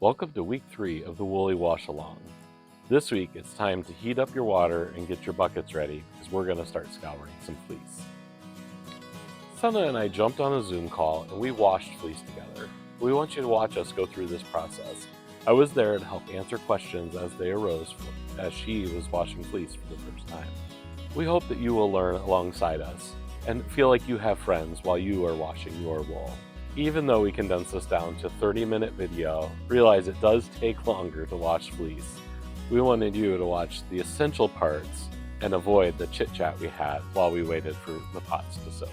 Welcome to week 3 of the Woolly Wash Along. This week it's time to heat up your water and get your buckets ready because we're going to start scouring some fleece. Sönna and I jumped on a Zoom call and we washed fleece together. We want you to watch us go through this process. I was there to help answer questions as they arose as she was washing fleece for the first time. We hope that you will learn alongside us and feel like you have friends while you are washing your wool. Even though we condense this down to 30-minute video, realize it does take longer to wash fleece. We wanted you to watch the essential parts and avoid the chit-chat we had while we waited for the pots to soak.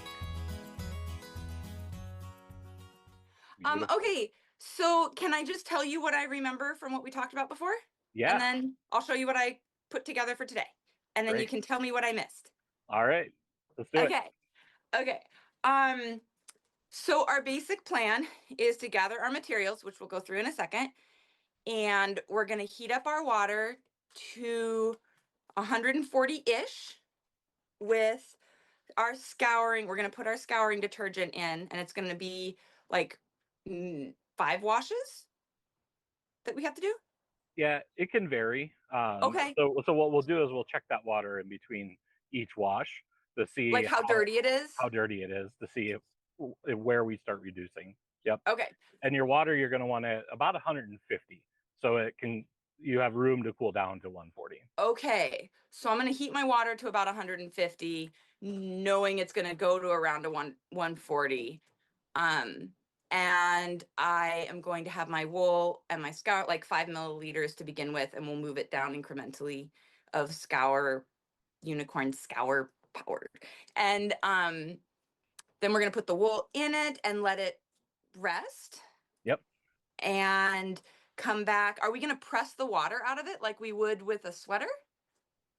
Okay, so can I just tell you what I remember from what we talked about before? Yeah. And then I'll show you what I put together for today. And then you Great. can tell me what I missed. All right, let's do it. Okay. So our basic plan is to gather our materials, which we'll go through in a second. And we're going to heat up our water to 140-ish with our scouring. We're going to put our scouring detergent in, and it's going to be like 5 washes that we have to do. Yeah, it can vary. Okay. So what we'll do is we'll check that water in between each wash to see Like how dirty it is. how dirty it is, to see where we start reducing. Yep. Okay. And your water, you're going to want it about 150, so you have room to cool down to 140. Okay. So I'm going to heat my water to about 150, knowing it's going to go to around 140. And I am going to have my wool and my scour, like 5 milliliters to begin with, and we'll move it down incrementally of scour, unicorn scour powered. And then we're going to put the wool in it and let it rest. Yep. And come back. Are we going to press the water out of it like we would with a sweater?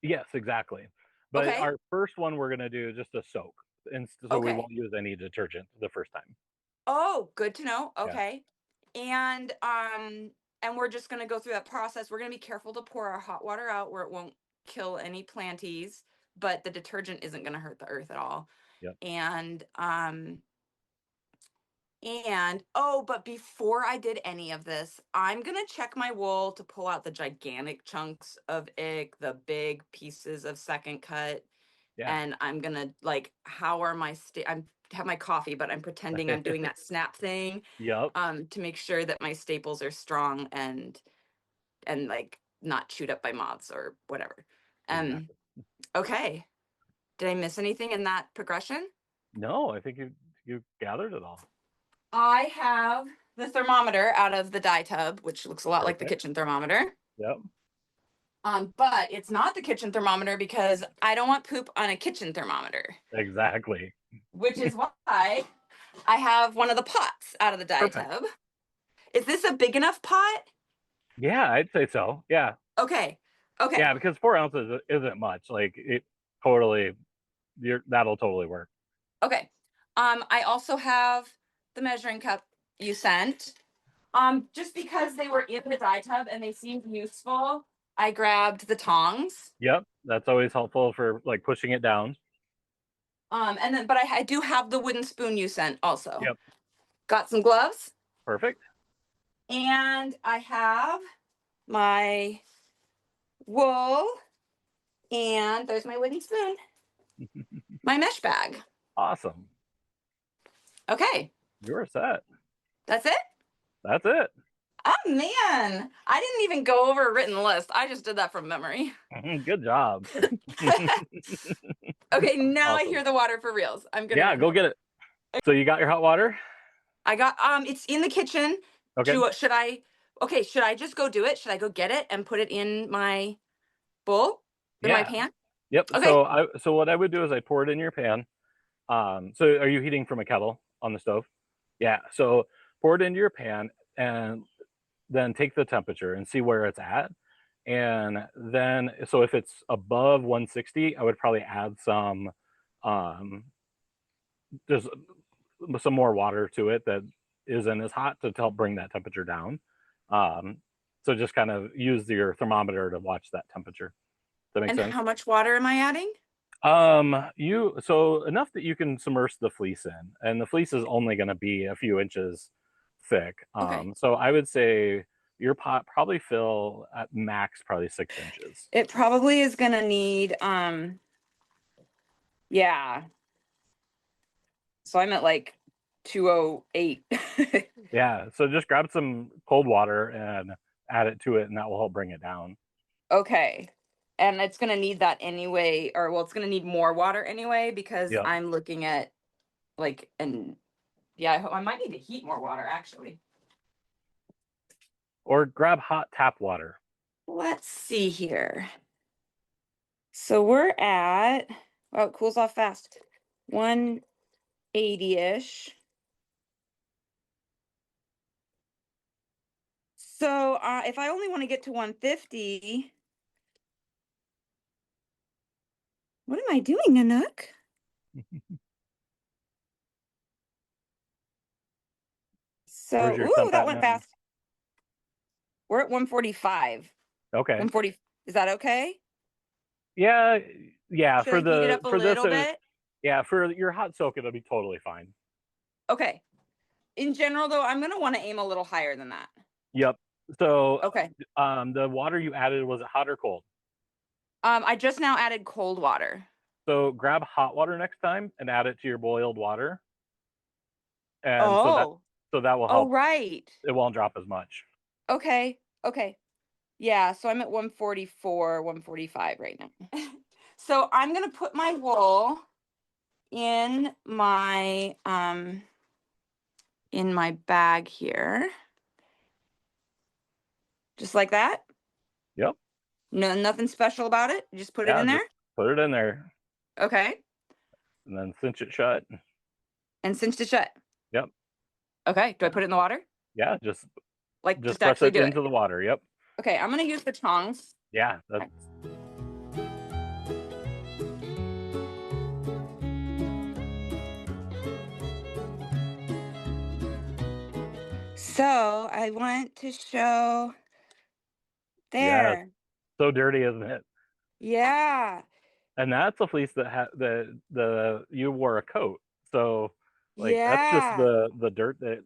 Yes, exactly. But Okay. our first one we're going to do just a soak, and so we Okay. won't use any detergent the first time. Oh, good to know. Yeah. Okay. And we're just going to go through that process. We're going to be careful to pour our hot water out where it won't kill any planties, but the detergent isn't going to hurt the earth at all. Yep. But before I did any of this, I'm going to check my wool to pull out the gigantic chunks of ick, the big pieces of second cut. Yeah. And I'm going to I'm have my coffee, but I'm pretending I'm doing that snap thing. Yep. To make sure that my staples are strong and like not chewed up by moths or whatever. Exactly. Okay. Did I miss anything in that progression? No, I think you gathered it all. I have the thermometer out of the dye tub, which looks a lot like the kitchen thermometer. Yep. But it's not the kitchen thermometer because I don't want poop on a kitchen thermometer. Exactly. Which is why I have one of the pots out of the dye tub. Is this a big enough pot? Yeah, I'd say so. Yeah. Okay. Yeah, because 4 ounces isn't much. Like that'll totally work. Okay. I also have the measuring cup you sent. Just because they were in the dye tub and they seemed useful, I grabbed the tongs. Yep, that's always helpful for like pushing it down. But I do have the wooden spoon you sent also. Yep. Got some gloves. Perfect. And I have my wool, and there's my wooden spoon. My mesh bag. Awesome. Okay. You're set. That's it? That's it. Oh, man. I didn't even go over a written list. I just did that from memory. Good job. Okay, now Awesome. I hear the water for reals. I'm gonna. Yeah, go get it. So you got your hot water? I got it's in the kitchen. Okay. Should I just go do it? Should I go get it and put it in my bowl? In my pan? Yep. Okay. So what I would do is I pour it in your pan. So are you heating from a kettle on the stove? Yeah. So pour it into your pan and then take the temperature and see where it's at. And then, so if it's above 160, I would probably add some, just some more water to it that isn't as hot to help bring that temperature down. So just kind of use your thermometer to watch that temperature. Does that make sense? And how much water am I adding? So enough that you can submerge the fleece in, and the fleece is only going to be a few inches thick. Okay. So I would say your pot probably fill at max probably 6 inches. It probably is gonna need, yeah. So I'm at like 208. Yeah, so just grab some cold water and add it to it, and that will help bring it down. Okay. And it's gonna need that anyway, or well, it's gonna need more water anyway, because Yep. I'm looking at like, and yeah, I might need to heat more water actually. Or grab hot tap water. Let's see here. So we're at, well, it cools off fast. 180-ish. So if I only want to get to 150, what am I doing, Nanook? Where's So, your ooh, temp that at went now? fast. We're at 145. Okay. 140. Is that okay? Yeah, yeah. Should I heat it up a For this, little bit? yeah, for your hot soak, it'll be totally fine. Okay. In general, though, I'm gonna want to aim a little higher than that. Yep. So, Okay. the water you added, was it hot or cold? I just now added cold water. So grab hot water next time and add it to your boiled water, and Oh. so that will Oh, help. right. It won't drop as much. Okay. Okay. Yeah, so I'm at 144, 145 right now. So I'm gonna put my wool in my bag here. Just like that. Yep. No, nothing special about it. You just put it Yeah, in there. just put it in there Okay. and then cinch it shut. And cinched it shut. Yep. Okay. Do I put it in the water? Yeah, Like, just just press actually it do it. into the water. Yep. Okay, I'm gonna use the tongs. Yeah, that's So I want to show yeah, there. so dirty, isn't it? Yeah. And that's a fleece that the you wore a coat. So like that's just Yeah. the dirt that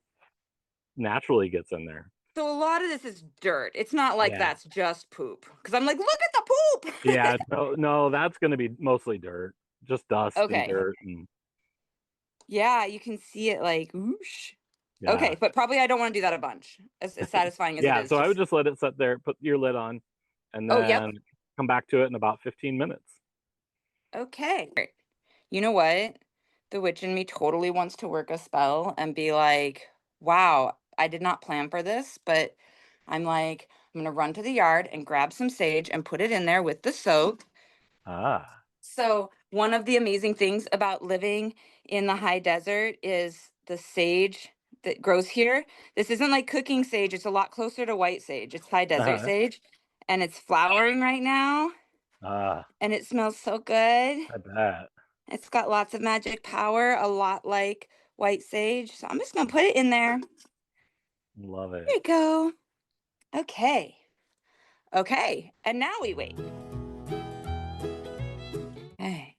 naturally gets in there. So a lot of this is dirt. It's not like Yeah. that's just poop. Because I'm like, look at the poop. Yeah, no, that's gonna be mostly dirt. Just dust and Okay. dirt and Yeah, you can see it like whoosh. yeah. Okay, but probably I don't want to do that a bunch. As satisfying as it Yeah, is. so I would Just just let it sit there, put your lid on, and oh, yep. then come back to it in about 15 minutes. Okay. You know what? The witch in me totally wants to work a spell and be like, wow, I did not plan for this, but I'm like, I'm gonna run to the yard and grab some sage and put it in there with the soap. Ah. So, one of the amazing things about living in the high desert is the sage that grows here. This isn't like cooking sage, it's a lot closer to white sage. It's high desert Uh-huh. sage, and it's flowering right now, Ah, and it smells so good. I bet. It's got lots of magic power, a lot like white sage. So, I'm just gonna put it in there. Love There it. you go. Okay. Okay. And now we wait. Okay.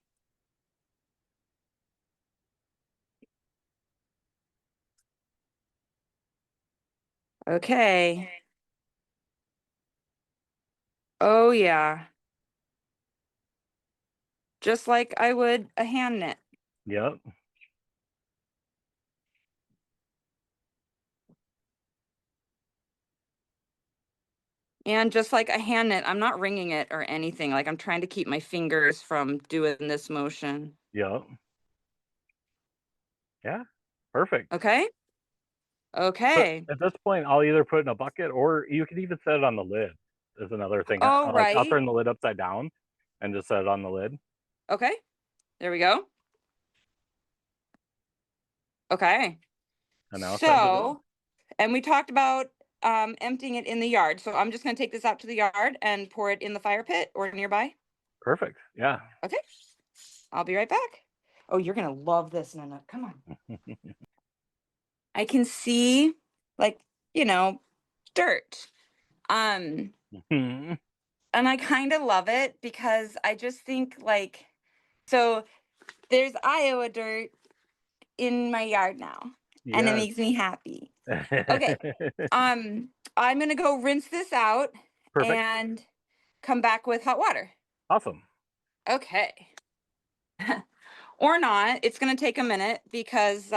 Okay. Oh, yeah. Just like I would a hand knit. Yep. And just like a hand knit, I'm not wringing it or anything. Like I'm trying to keep my fingers from doing this motion. Yep. Yeah. Perfect. Okay? So Okay. at this point, I'll either put it in a bucket or you could even set it on the lid. Is another thing. All Like I'll right. turn the lid upside down and just set it on the lid, Okay. There we go. Okay. and now it's time to do it. So, and we talked about emptying it in the yard. So I'm just going to take this out to the yard and pour it in the fire pit or nearby. Perfect. Yeah. Okay. I'll be right back. Oh, you're going to love this, Nana. Come on. I can see like, you know, dirt. And I kind of love it because I just think like, so there's Iowa dirt in my yard now, and it Yes. makes me happy. Okay. I'm gonna go rinse this out Perfect. and come back with hot water. Awesome. Okay. Or not. It's gonna take a minute because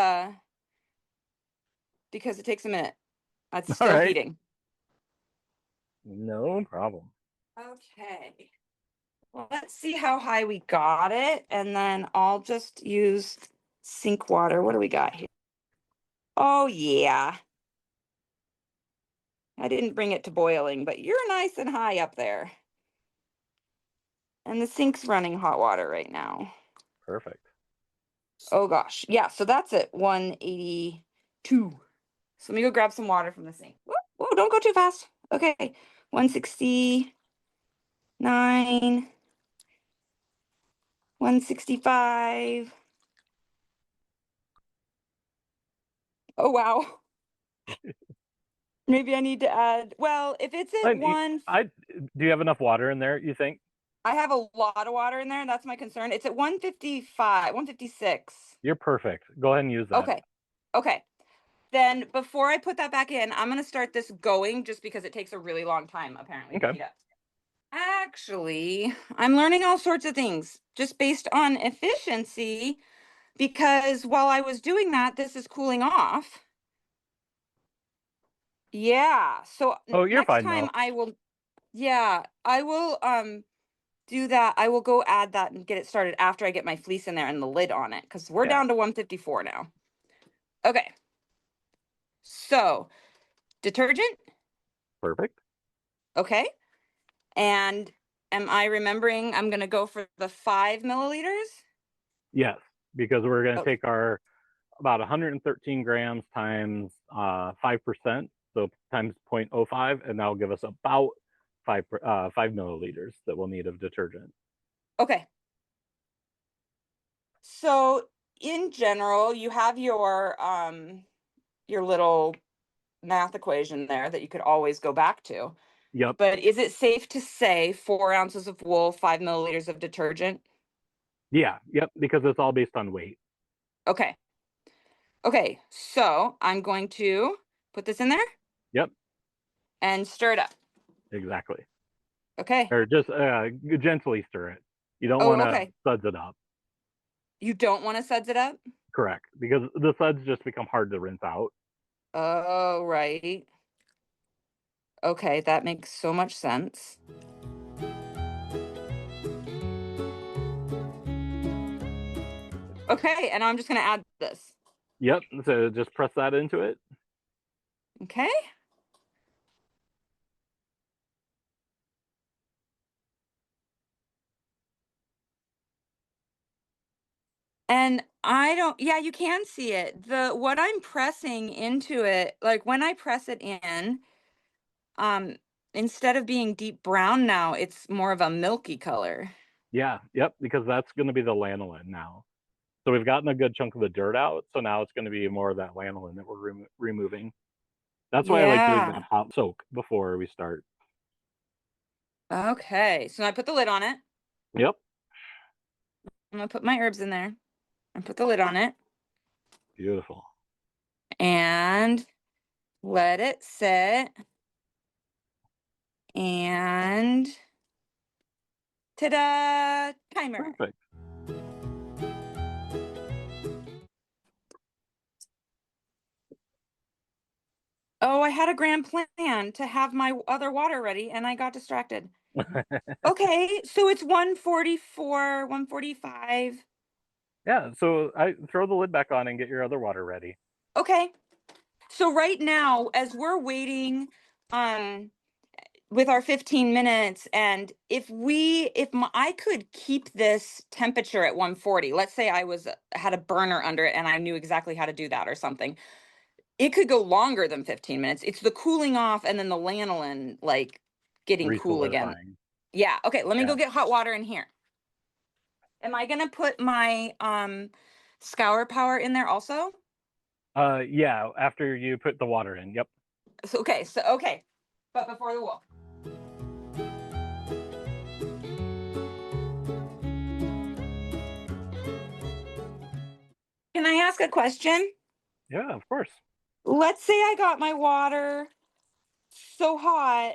it takes a minute. It's All still right. heating. No problem. Okay. Well, let's see how high we got it, and then I'll just use sink water. What do we got here? Oh, yeah. I didn't bring it to boiling, but you're nice and high up there. And the sink's running hot water right now. Perfect. Oh, gosh. Yeah, so that's at 182. So let me go grab some water from the sink. Whoa, don't go too fast. Okay. 169. 165. Oh, wow. Maybe I need to add, well, if it's at Do you have enough water in there, you think? I have a lot of water in there. That's my concern. It's at 155, 156. You're perfect. Go ahead and use that. Okay. Okay. Then before I put that back in, I'm going to start this going just because it takes a really long time, apparently, to Okay. heat up. Actually, I'm learning all sorts of things just based on efficiency because while I was doing that, this is cooling off. Yeah. So Oh, you're next fine time though. I will, yeah, I will do that. I will go add that and get it started after I get my fleece in there and the lid on it because we're Yeah. down to 154 now. Okay. So detergent. Perfect. Okay. And am I remembering I'm going to go for the 5 milliliters? Yes, because we're going to Oh, take our about 113 grams times 5%, so times 0.05, and that'll give us about 5 milliliters that we'll need of detergent. okay. So in general, you have your little math equation there that you could always go back to. Yep. But is it safe to say 4 ounces of wool, 5 milliliters of detergent? Yeah. Yep. Because it's all based on weight. Okay. Okay. So I'm going to put this in there Yep. and stir it up. Exactly. Okay. Or just gently stir it. You don't Oh, want to okay. suds it up. You don't want to suds it up? Correct. Because the suds just become hard to rinse out. Oh, right. Okay, that makes so much sense. Okay, and I'm just going to add this. Yep. So just press that into it. Okay. And I don't, yeah, you can see it. What I'm pressing into it, like when I press it in, um, instead of being deep brown now, it's more of a milky color. Yeah. Yep. Because that's going to be the lanolin now. So we've gotten a good chunk of the dirt out. So now it's going to be more of that lanolin that we're removing. That's why I like doing Yeah. that hot soak before we start. Okay, so I put the lid on it. Yep. I'm gonna put my herbs in there and put the lid on it Beautiful. and let it sit. And ta-da! Timer. Perfect. Oh, I had a grand plan to have my other water ready and I got distracted. Okay, so it's 144, 145. Yeah. So I throw the lid back on and get your other water ready. Okay. So right now, as we're waiting, um, with our 15 minutes, and I could keep this temperature at 140, let's say had a burner under it and I knew exactly how to do that or something. It could go longer than 15 minutes. It's the cooling off and then the lanolin like getting cool again. Resolidifying. Yeah. Okay. Let me go Yeah. get hot water in here. Am I gonna put my scour power in there also? Yeah. After you put the water in. Yep. So okay. But before the wool. Can I ask a question? Yeah. Of course. let's say I got my water so hot,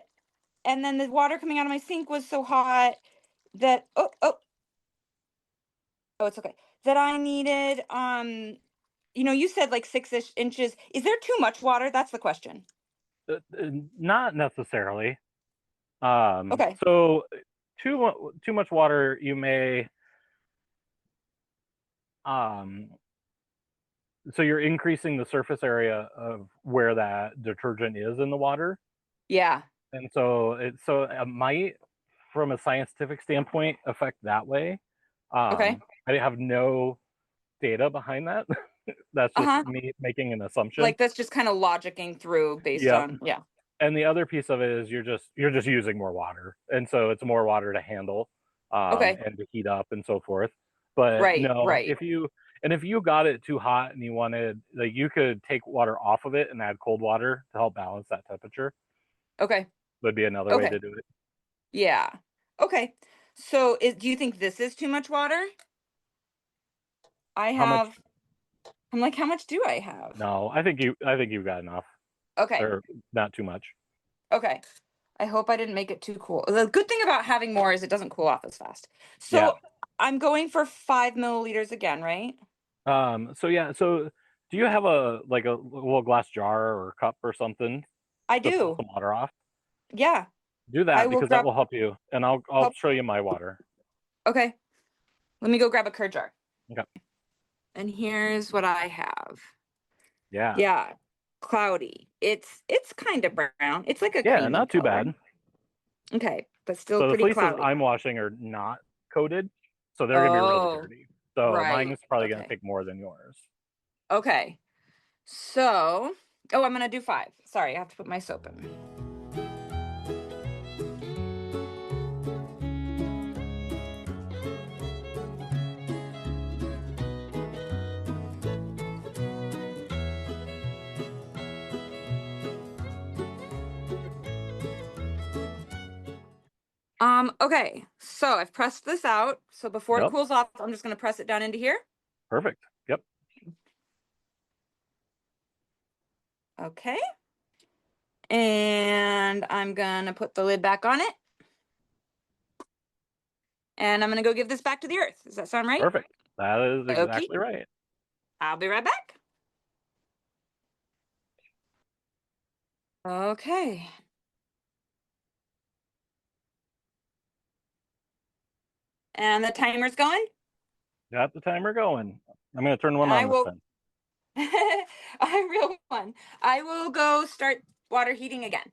and then the water coming out of my sink was so hot that it's okay. That I needed you said like 6-ish inches. Is there too much water? That's the question. Not necessarily. Okay. So too much water, you may so you're increasing the surface area of where that detergent is in the water, Yeah. and so it might, from a scientific standpoint, affect that way. Okay. I have no data behind that. That's just Uh-huh. me making an assumption. Like that's just kind of logicking through based Yep. on, yeah. And the other piece of it is you're just using more water, and so it's more water to handle, Okay. and to heat up and so forth. But Right, no, right. if you got it too hot and you wanted, like, you could take water off of it and add cold water to help balance that temperature. Okay. Would be another way Okay. to do it. Yeah. Okay. So do you think this is too much water? How much? I'm like, how much do I have? No, I think you've got enough, Okay. or not too much. Okay. I hope I didn't make it too cool. The good thing about having more is it doesn't cool off as fast. So Yeah. I'm going for 5 milliliters again, right? So yeah. So do you have a little glass jar or cup or something I to pull do. some water off? Yeah. Do I that, will because that grab will help you, and I'll help. show you my water. Okay. Let me go grab a curd jar. Okay. And here's what I have. Yeah. Yeah. Cloudy. It's kind of brown. It's like a Yeah, creamy not too color. bad. Okay, but still So the pretty fleeces cloudy. I'm washing are not coated, so they're gonna be really Oh, dirty. So right. mine's probably gonna Okay. take more than yours. Okay. So, I'm gonna do 5. Sorry, I have to put my soap in. Okay, so I've pressed this out. So before it Yep. cools off, I'm just gonna press it down into here. Perfect. Yep. Okay. And I'm gonna put the lid back on it. And I'm gonna go give this back to the earth. Does that sound right? Perfect. That is Okay. exactly right. I'll be right back. Okay. And the timer's going. Got the timer going. I'm gonna turn one I on this will time. I'm real fun. I will go start water heating again.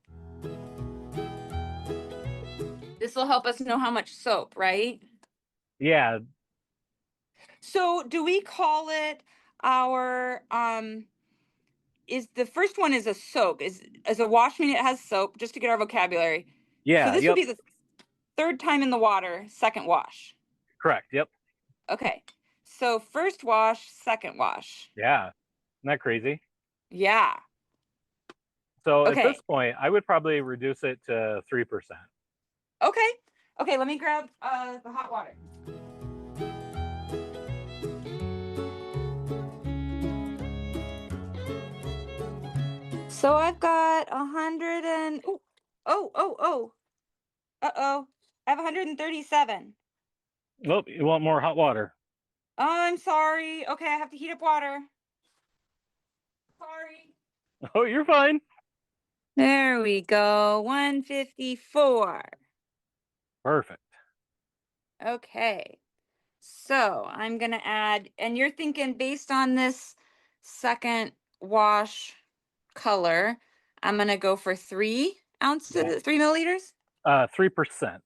This will help us know how much soap, right? Yeah. So do we call it our is the first one is a soak. Is a wash mean it has soap, just to get our vocabulary. So Yeah. this would Yep. be the third time in the water, second wash. Correct. Yep. Okay. So first wash, second wash. Yeah. Isn't that crazy? Yeah. So at Okay. this point, I would probably reduce it to 3%. Okay. Okay, let me grab the hot water. So I've got 100 and uh-oh. I have 137. Oh, you want more hot water? Oh, I'm sorry. Okay, I have to heat up water. Sorry. Oh, you're fine. There we go. 154. Perfect. Okay. So I'm gonna add, and you're thinking based on this second wash color, I'm gonna go for 3 ounces, Yeah. 3 milliliters. 3%.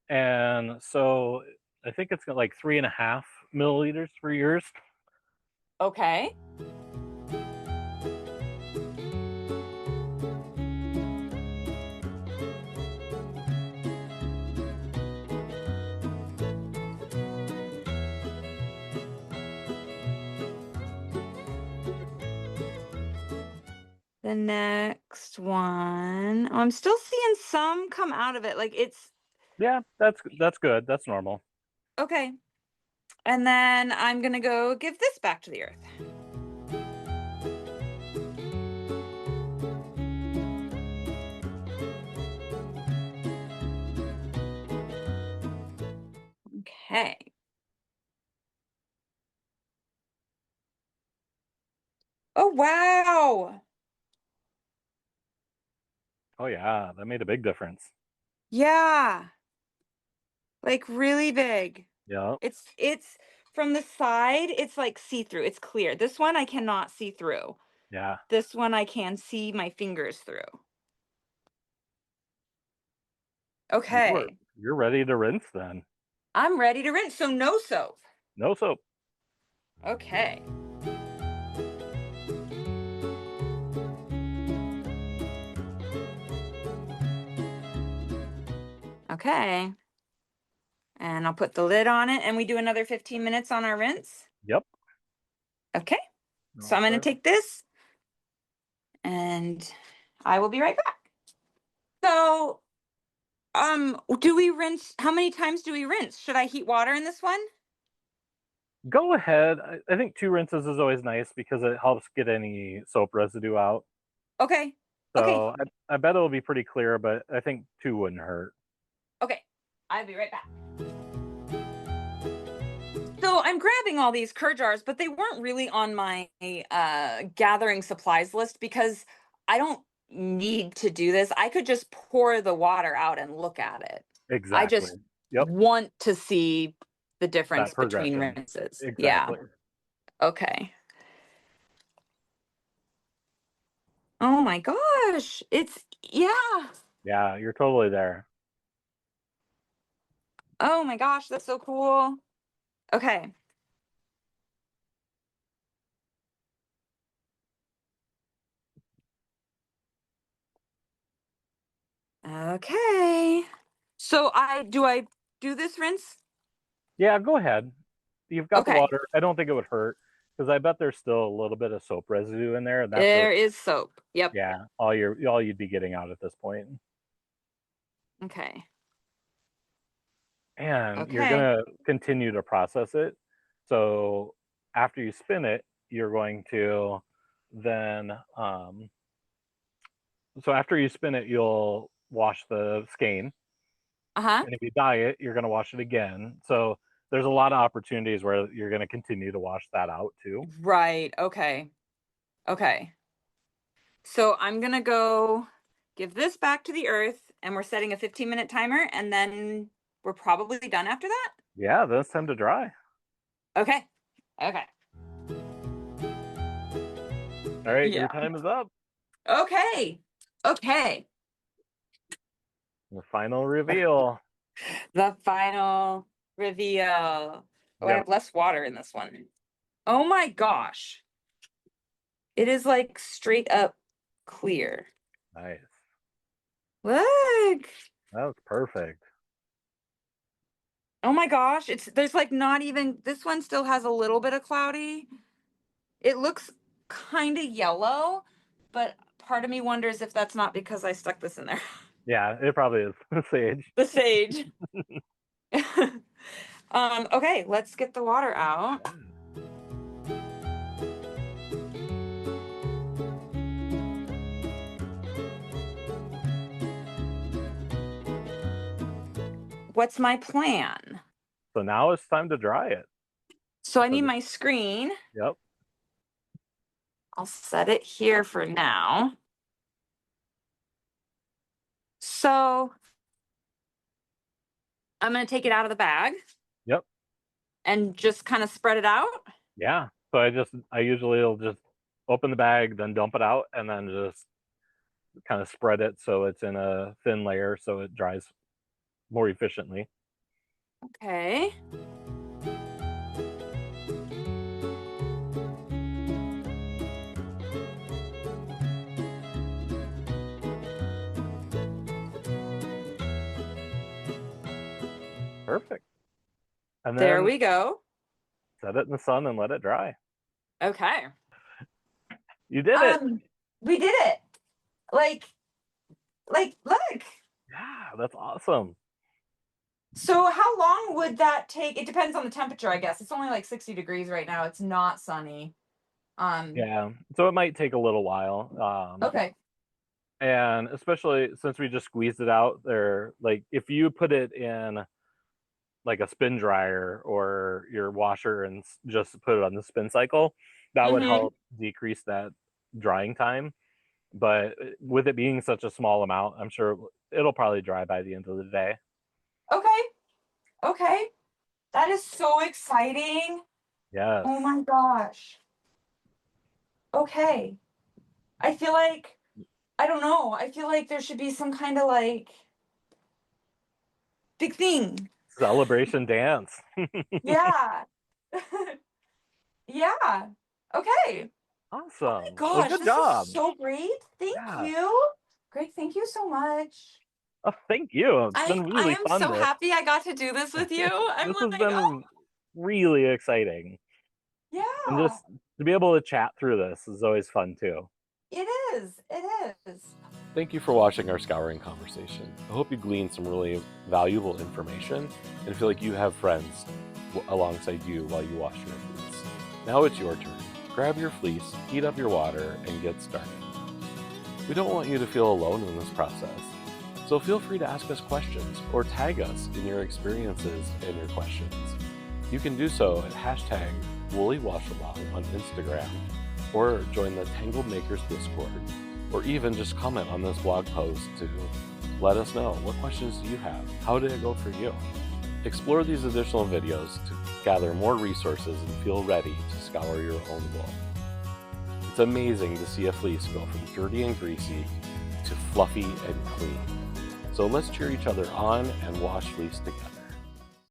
And so I think it's got like 3.5 milliliters for yours. Okay. The next one, I'm still seeing some come out of it. Like it's Yeah, that's good. That's normal. okay. And then I'm gonna go give this back to the earth. Okay. Oh, wow. Oh yeah, that made a big difference. Yeah. Like really big. Yeah, It's from the side, it's like see-through. It's clear. This one I cannot see through. yeah. This one I can see my fingers through. Okay. You're ready to rinse then. I'm ready to rinse. So no soap. No soap. Okay. Okay. And I'll put the lid on it and we do another 15 minutes on our rinse. Yep. Okay. So All I'm going to set. take this and I will be right back. So, do we rinse? How many times do we rinse? Should I heat water in this one? Go ahead. I think 2 rinses is always nice because it helps get any soap residue out. Okay. Okay. So I bet it'll be pretty clear, but I think 2 wouldn't hurt. Okay. I'll be right back. So I'm grabbing all these cur jars, but they weren't really on my gathering supplies list because I don't need to do this. I could just pour the water out and look at it. I Exactly. just Yep. want to see the That difference between progression. rinses. Yeah. Exactly. Okay. Oh my gosh. Yeah. Yeah, you're totally there. Oh my gosh, that's so cool. Okay. Okay. So I do this rinse? Yeah, go ahead. You've got the Okay. water. I don't think it would hurt because I bet there's still a little bit of soap residue in there, and that's really, There is soap. Yep. yeah, all you'd be getting out at this point. Okay. And you're Okay. gonna continue to process it. So after you spin it, you're going to then so after you spin it, you'll wash the skein, Uh-huh. and if you dye it, you're gonna wash it again. So there's a lot of opportunities where you're gonna continue to wash that out too. Right. Okay. Okay. So I'm gonna go give this back to the earth and we're setting a 15-minute timer and then we're probably done after that? Yeah, then it's time to dry. Okay. Okay. All right, Yeah. your time is up. Okay. Okay. The final reveal. The final reveal. Oh, I Yep. have less water in this one. Oh my gosh. It is like straight up clear. Nice. Look. That was perfect. Oh my gosh. There's like not even, this one still has a little bit of cloudy. It looks kind of yellow, but part of me wonders if that's not because I stuck this in there. Yeah, it probably is. Sage. The sage. Okay, let's get the water out. What's my plan? So now it's time to dry it. So I need my screen. Yep. I'll set it here for now. So I'm going to take it out of the bag. Yep. And just kind of spread it out. Yeah. So I usually will just open the bag, then dump it out, and then just kind of spread it so it's in a thin layer so it dries more efficiently. Okay. Perfect. And There then we go. set it in the sun and let it dry. Okay. You did it. We did it. Like, look. Yeah, that's awesome. So how long would that take? It depends on the temperature, I guess. It's only like 60 degrees right now. It's not sunny. Yeah. So it might take a little while. Okay. And especially since we just squeezed it out there, like if you put it in like a spin dryer or your washer and just put it on the spin cycle, that would Mm-hmm. help decrease that drying time. But with it being such a small amount, I'm sure it'll probably dry by the end of the day. Okay. Okay. That is so exciting. Yes. Oh my gosh. Okay. I feel like, I don't know. I feel like there should be some kind of like big thing. Celebration dance. Yeah. Yeah. Okay. Oh my Awesome. Well, gosh, good this job. is so great. Thank Yeah. you. Greg, thank you so much. Oh, thank you. It's I been I really am fun so happy I got to do this with you. I'm this has like, oh, been really exciting. And yeah. just to be able to chat through this is always fun too. It is. It is. Thank you for watching our scouring conversation. I hope you gleaned some really valuable information and feel like you have friends alongside you while you wash your fleece. Now it's your turn. Grab your fleece, heat up your water, and get started. We don't want you to feel alone in this process, so feel free to ask us questions or tag us in your experiences and your questions. You can do so at #WoollyWashAlong on Instagram, or join the Tangled Makers Discord, or even just comment on this blog post to let us know what questions do you have, how did it go for you. Explore these additional videos to gather more resources and feel ready to scour your own wool. It's amazing to see a fleece go from dirty and greasy to fluffy and clean. So let's cheer each other on and wash fleece together.